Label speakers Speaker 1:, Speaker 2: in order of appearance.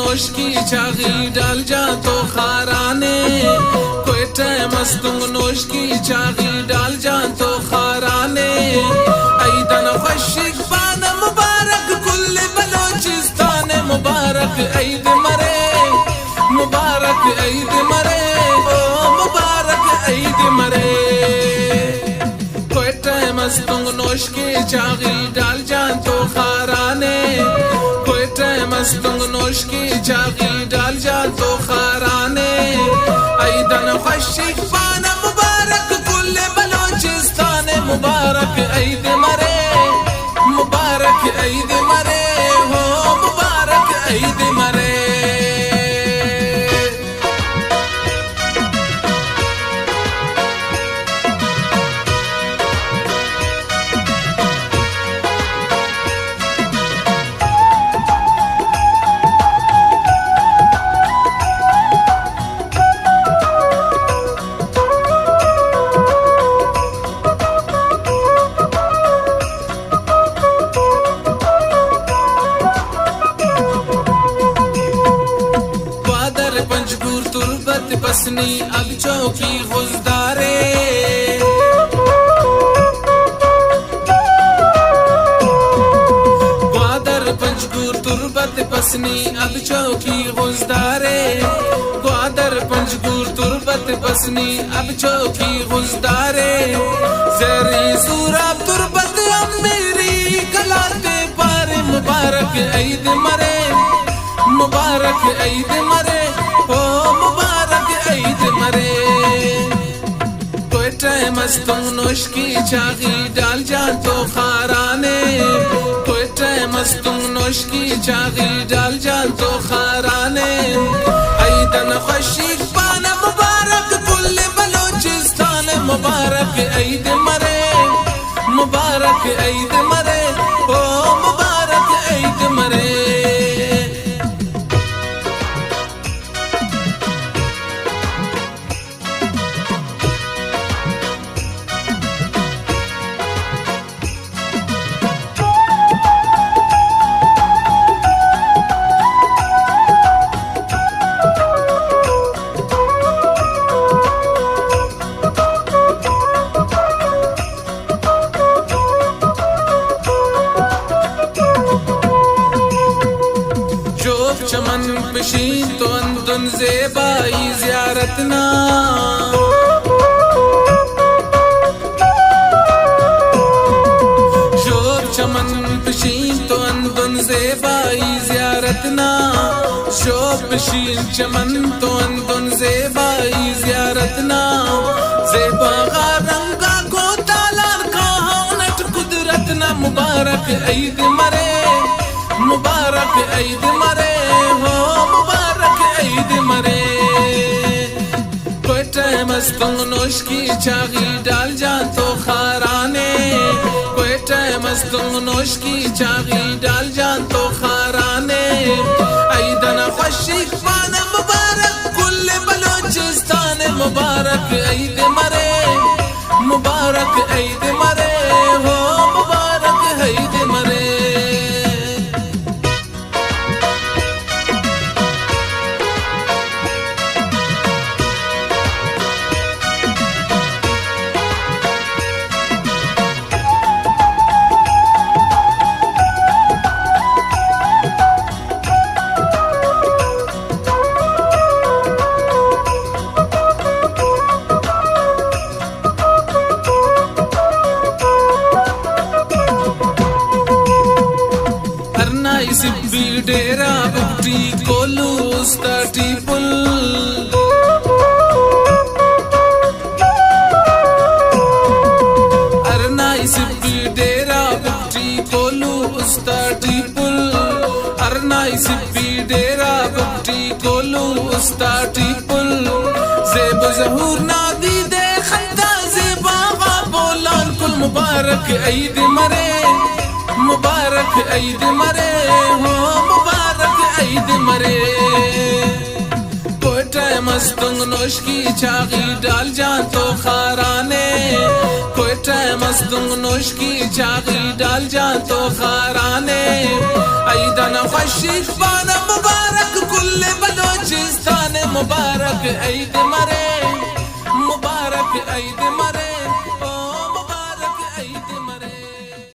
Speaker 1: नोश की चागी डाल जा तो खाराने, कोयटा मस्तुंग नोश की चागी डाल जा तो खाराने। ऐदन खुशिक बान मुबारक कुल बलोचिस्तान मुबारक ऐद मरे, मुबारक ऐद मरे, ओ मुबारक ऐद मरे। कोयटा मस्तुंग नोश की चागी डाल जा तो खाराने, कोयटा मस्तुंग नोश की चागी डाल जा तो खाराने। ऐदन खुशिक बान मुबारक कुल बलोचिस्तान मुबारक ऐद मरे, मुबारक ऐद मरे, हो मुबारक ऐद मरे। बसनी अब चौकी गुज़दारे, ग्वादर पंजगुर तुरबत बसनी अब चौकी गुज़दारे, ग्वादर पंजगुर तुरबत बसनी अब चौकी गुज़दारे। ज़ेरी सूरा तुरबत अब मेरी गलाते पार मुबारक ऐद मरे, मुबारक ऐद मरे, ओ मुबारक ऐद मरे। कोयटा मस्तुंग नोश की चागी डाल जा तो खाराने, कोयटा मस्तुंग नोश की चागी डाल जा तो खाराने। ऐदन खुशिक बान मुबारक कुल बलोचिस्तान मुबारक ऐद मरे, मुबारक ऐद मरे, ओ मुबारक ऐद मरे। चमन पशीन तो अंदुन ज़ेबाई ज़ियारतना, शोर चमन पशीन तो अंदुन ज़ेबाई ज़ियारतना, शोर पशीन चमन तो अंदुन ज़ेबाई ज़ियारतना। ज़ेबा रंगा को तालार का नट कुदरतना मुबारक ऐद मरे, मुबारक ऐद मरे, हो मुबारक ऐद मरे। कोयटा मस्तुंग नोश की चागी डाल जा तो खाराने, कोयटा मस्तुंग नोश की चागी डाल जा तो खाराने। ऐदन खुशिक बान मुबारक कुल बलोचिस्तान मुबारक ऐद मरे, मुबारक ऐद मरे, हो मुबारक ऐद मरे। सिब्बी डेरा बुट्टी कोलू उस्ताटी पुल, अरनाई सिब्बी डेरा बुट्टी कोलू उस्ताटी पुल, अरनाई सिब्बी डेरा बुट्टी कोलू उस्ताटी पुल। ज़ेब ज़हूर नादी दे खंदा ज़ेबा बोलान कुल मुबारक ऐद मरे, मुबारक ऐद मरे, हो मुबारक ऐद मरे। कोयटा मस्तुंग नोश की चागी डाल जा तो खाराने, कोयटा मस्तुंग नोश की चागी डाल जा तो खाराने। ऐदन खुशिक बान मुबारक कुल कुल्ले बलोचिस्तान मुबारक ईद मरे